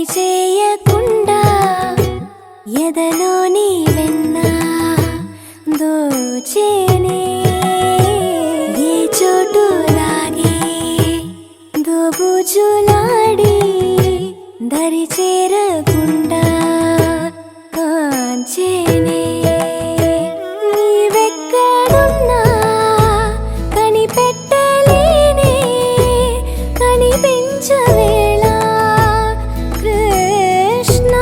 చేయకుండా ఎదలోని వెన్న దోచేనే ఏ చోటు లాగే దోబుజులాడి దరి చేరకుండా కాంచేనే నీవెక్కడున్నా కనిపెట్టలేనే కనిపించవేళ కృష్ణ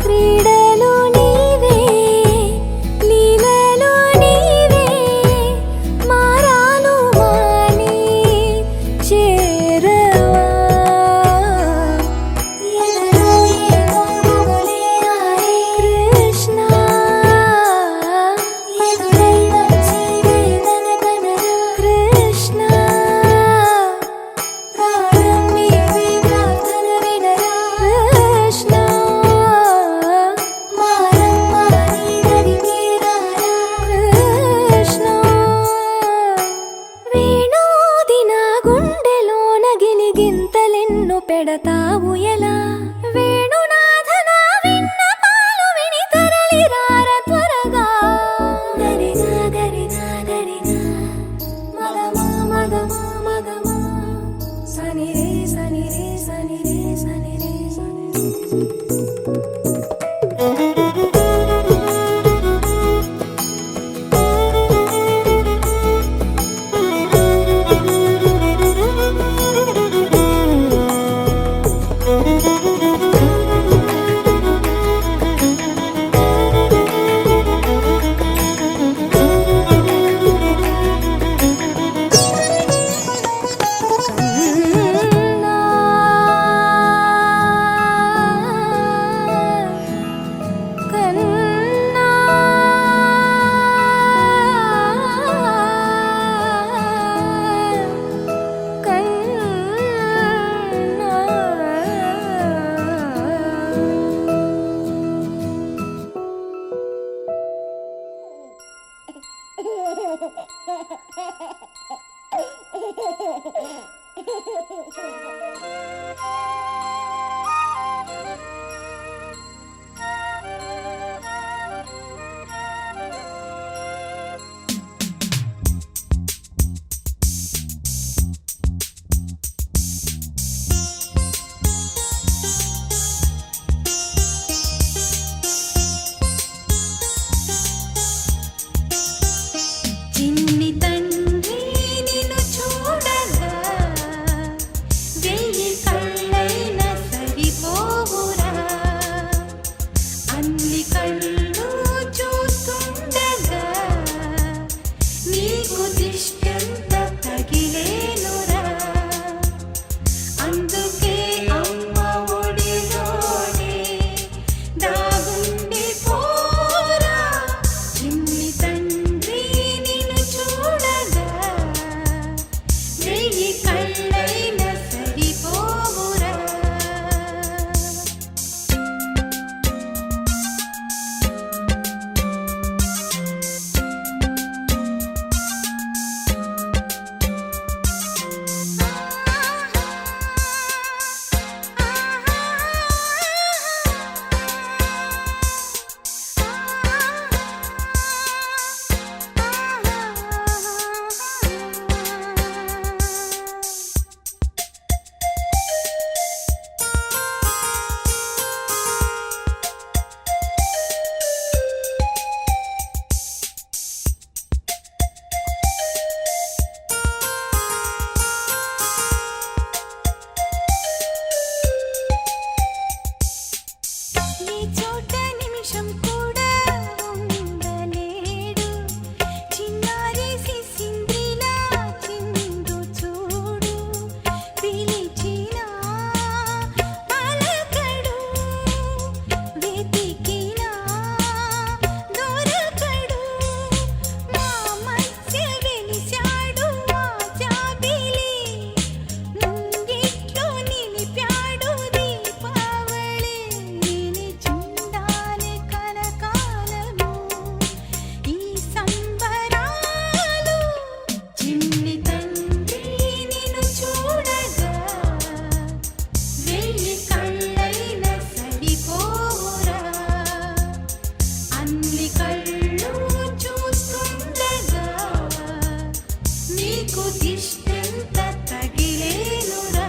క్రీడలు నీవే లీలలు నీవే మారాను మాని చేరవా ఎదలో ఏమో మొదలే ఆరే కృష్ణ ఎదురై వచ్చి వేదన కనరా కృష్ణ ప్రాణం నీవే ప్రార్థన వినరా కృష్ణ మారమ్మ నీ దరికి రారా కృష్ణ వేణోది నా గుండెలోన గిలిగింతలెన్ను పెడతావు ఎలా వేణునాథ నా విన్నపాలు విని తరలి రార త్వరగా గరిగా గరిగా గరిగా మగమా మగమా మగమా సని రే సని రే సని రే సని రే సని కన్నా చిన్ని తండ్రి నిన్ను చూడగా వెయ్యి కళ్ళైన సరిపోవురా నీకు దిష్టంత తగిలేనురా.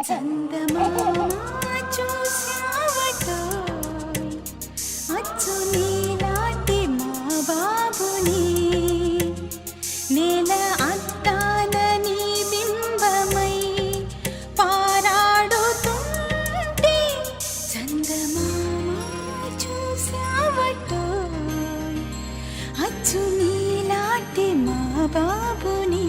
చందమామ చూశావటోయ్ అచ్చు నీలాంటి మా బాబుని, నేల అద్దాల నీ బింబమై పారాడుతుంటే. చందమామ చూశావటోయ్ అచ్చు నీలాంటి మా బాబుని.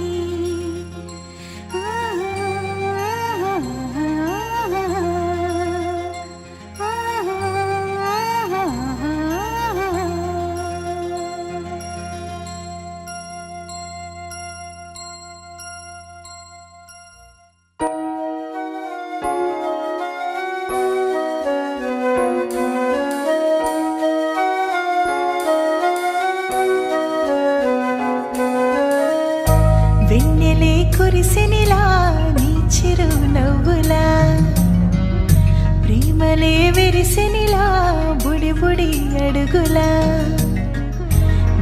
వెన్నెలే కురిసినిలా నీ చిరు నవ్వులా, ప్రేమలే విరిసినిలా బుడి బుడి అడుగులా.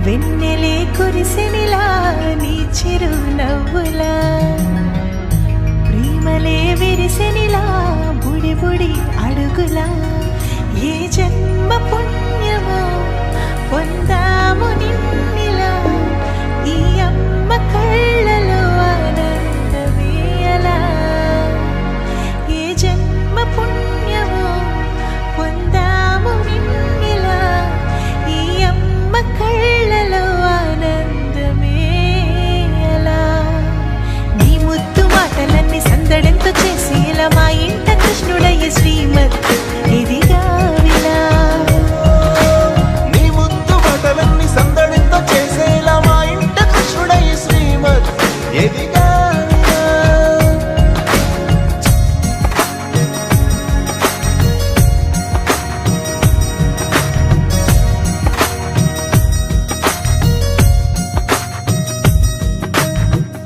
వెన్నెలే కురిసినిలా నీ చిరు నవ్వులా, ప్రేమలే విరిసినిలా బుడి బుడి అడుగులా. ఏ జన్మ పుణ్యమో పొందాము నిన్నిలా, ఈ అమ్మ కళ్ళలో ఆనందమే అలా. ఏ జన్మ పుణ్యమో పొందాము నిన్నిలా, ఈ అమ్మ కళ్ళలో ఆనందమే అలా. నీ ముద్దు మాటలన్నీ సందడంతో చేసేలా మా ఇంట కృష్ణుడయ్య శ్రీమత్ ఇదిగా విలా. నీ ముద్దు మాటలన్నీ సందడంతో చేసేలా మా ఇంట కృష్ణుడయ్య శ్రీమత్ ఎదిగా.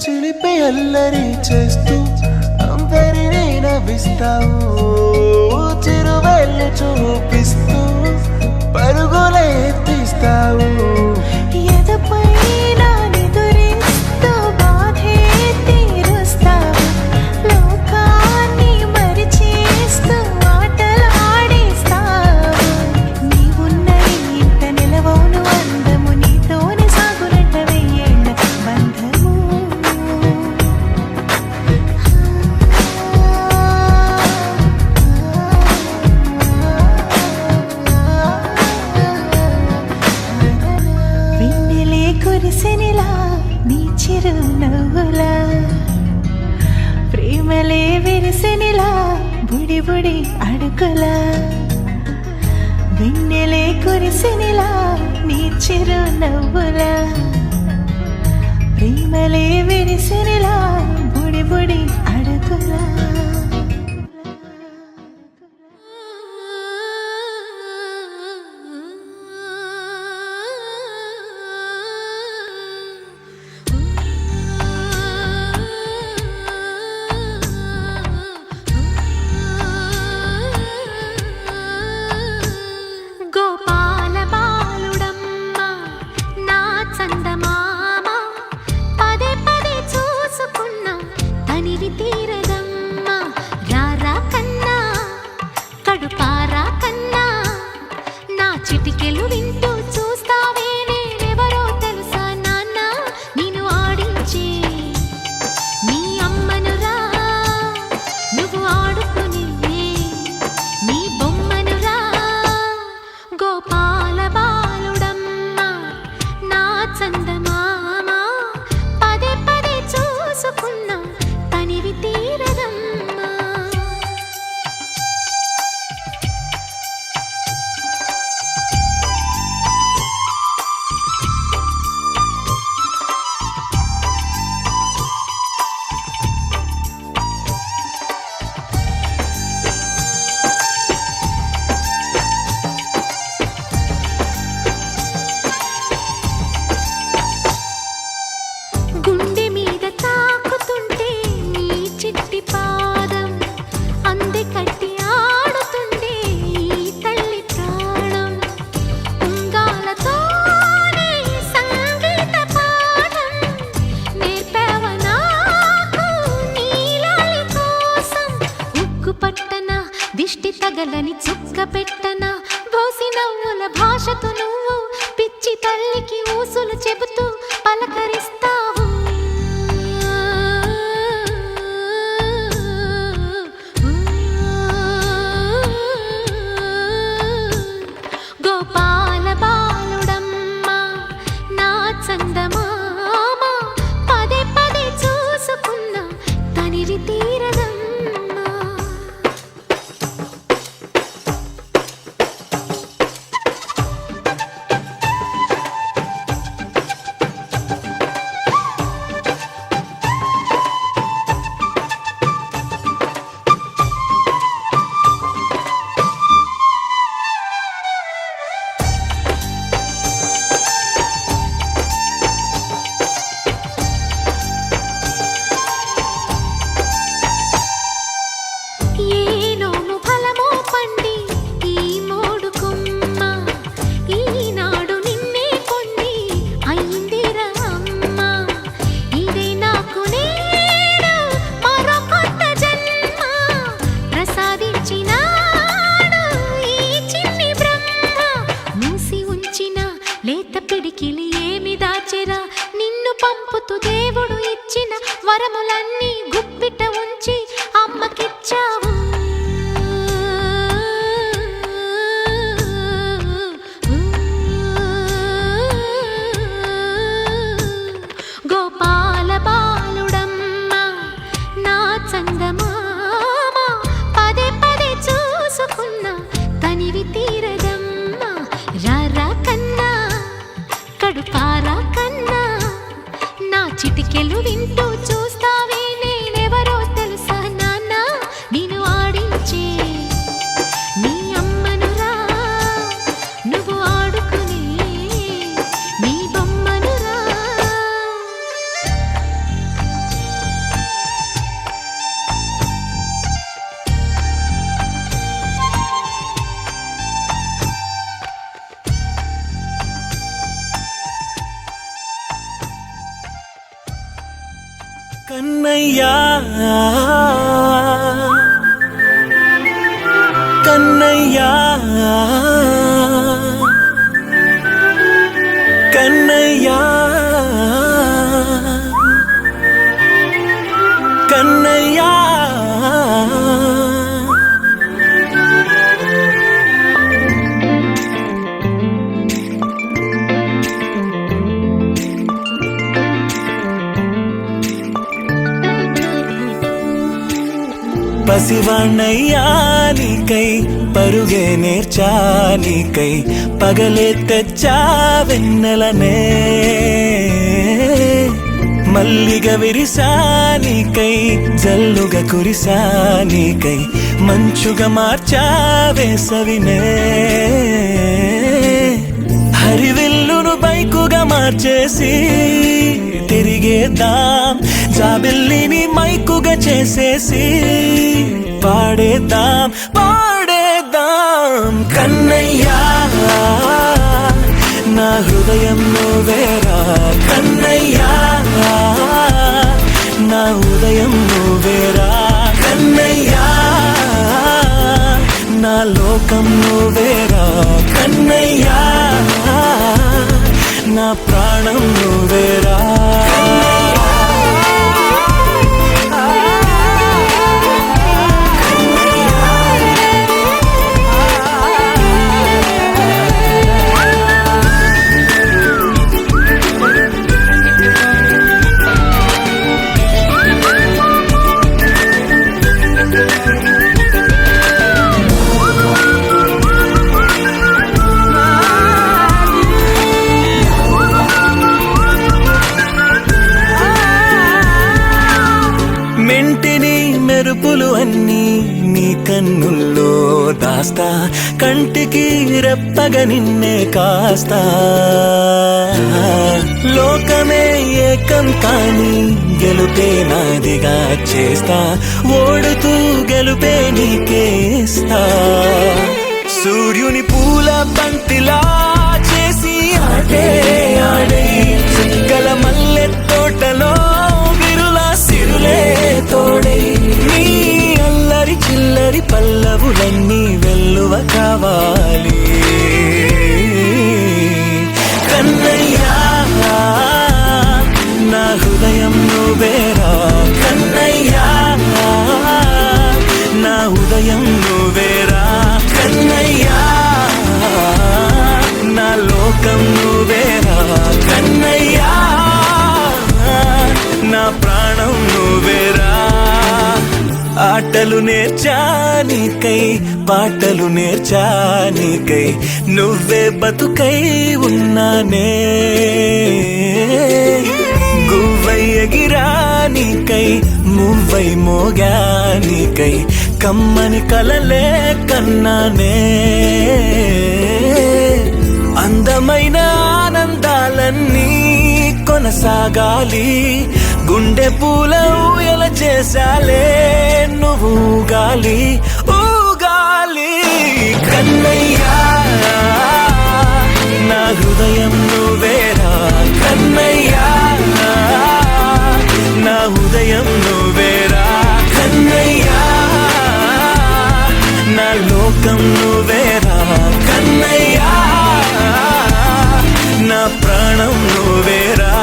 చిలిపి అల్లరి చేస్తూ అందరినీ నవ్విస్తావు, చిరువెళ్ళు చూపిస్తూ పరుగులే తీస్తావు. ఎదపైన నిదురిస్తూ బాధే తీరుస్తావు, లోకాన్ని మరిచేస్తూ ఆటలాడిస్తావు. నీవున్న ఇంత నిలవను అందము, నీతోనే సాగునట్ట వెయ్యేళ్ళ బంధము. వెన్నెలే కురిసినిలా నీ చిరు నవ్వులా, ప్రేమలే విరిసినిలా బుడి బుడి అడుగులా. వెన్నెలే కురిసినిలా నీ చిరు నవ్వులా, ప్రేమలే విరిసినిలా బుడి బుడి అడుగులా. తగలని చుక్క పెట్టనా బోసి నవ్వుల భాషతో నువ్వు పిచ్చి తల్లికి ఊసులు చెబుతూ పలకరిస్తావు. గోపాల బాలుడమ్మ నా చందమామ పదే పదే చూసుకున్న తనివి తీరదమ్మ. లేత పిడికిలి ఏమి దాచెరా నిన్ను పంపుతూ దేవుడు ఇచ్చిన వరములన్నీ గుప్పిట ఉంచి అమ్మకిచ్చావు. గోపాల బాలుడమ్మ నా చందమామ పదే పదే చూసుకున్న తనివి తీరదమ్మ. రారా కన్నా కడుపారా కన్నా నా చిటికెలు వింటూ చూస్తావే నేనెవరో తెలుసా నాన్న నేను ఆడించే నీ అమ్మనురా నువ్వు ఆడుకునే నీ బొమ్మనురా. కన్నయ్యా కన్నయ్యా కన్నయ్యా కన్నయ్యా పసివాణ్ణయ్యా నీకై పరుగే నేర్చా నీకై పగలే తెచ్చా వెన్నెలనే మల్లిగ విరిసా నీకై జల్లుగా కురిసా నీకై మంచుగా మార్చా వేసవినే హరివిల్లును బైకుగా మార్చేసి తిరిగేద్దాం జాబిల్లిని మైకుగా చేసేసి పాడేద్దాం పాడేద్దాం. కన్నయ్యా నా హృదయం నువ్వేరా కన్నయ్యా నా ఉదయం నువ్వేరా కన్నయ్యా నా లోకం నువ్వేరా కన్నయ్యా నా ప్రాణం నువ్వేరా. మెంటిని మెరుపులు అన్నీ నీ కన్నుల్లో దాస్తా కంటికి రెప్పగా నిన్నే కాస్తా లోకమే ఏకం కాని గెలుపే నాదిగా చేస్తా ఓడుతూ గెలుపే నీకేస్తా. సూర్యుని పూల బంతిలా చేసి ఆడే ఆడే చుక్కల మల్లె తోటలో సిరులే తోడై నీ అల్లరి చిల్లరి పల్లవులన్నీ ఆటలు నేర్చానికై పాటలు నేర్చానికై నువ్వే బతుకై ఉన్నానే గువ్వై ఎగిరానికై మువ్వై మోగానికై కమ్మని కలలే కన్నానే అందమైన ఆనందాలన్నీ కొనసాగాలి గుండె పూల ఊయల చేసాలే నువ్వు ఊగాలి ఊగాలి కన్నయ్యా నా హృదయం నువ్వేరా కన్నయ్యా నా హృదయం నువ్వేరా కన్నయ్యా నా లోకం నువ్వేరా కన్నయ్యా నా ప్రాణం నువ్వేరా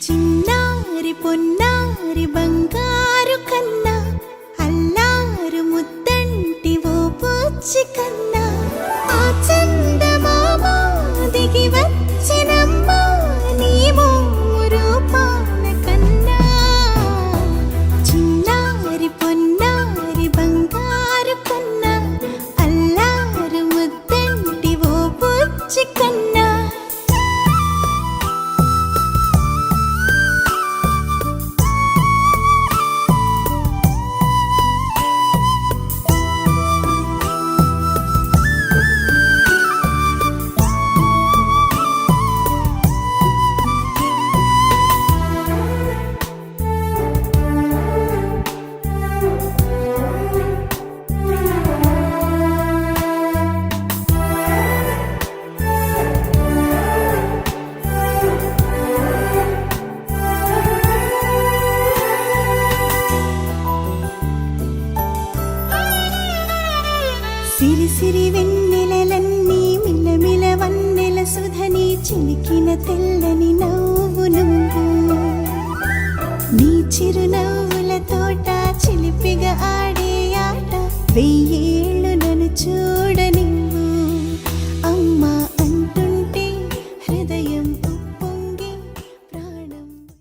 చిన్నారి పొన్నారి బంగారు కన్నా అల్లారు ముద్దంటి ఓ పుచ్చి కన్నా ఆ చందమామ దిగి వచ్చినమ్మా నీ రూపాల కన్నా చిన్నారి పొన్నారి బంగారు కన్నా అల్లారు ముద్దంటి ఓ పుచ్చి కన్నా సిరి సిరి వెన్నెలలన్నీ మిలమిల వన్నెల సుధని చిలికిన తెల్లని నవ్వు నువ్వు నీ చిరునవ్వుల తోట చిలిపిగా ఆడే ఆట వెయ్యేళ్ళు నన్ను చూడ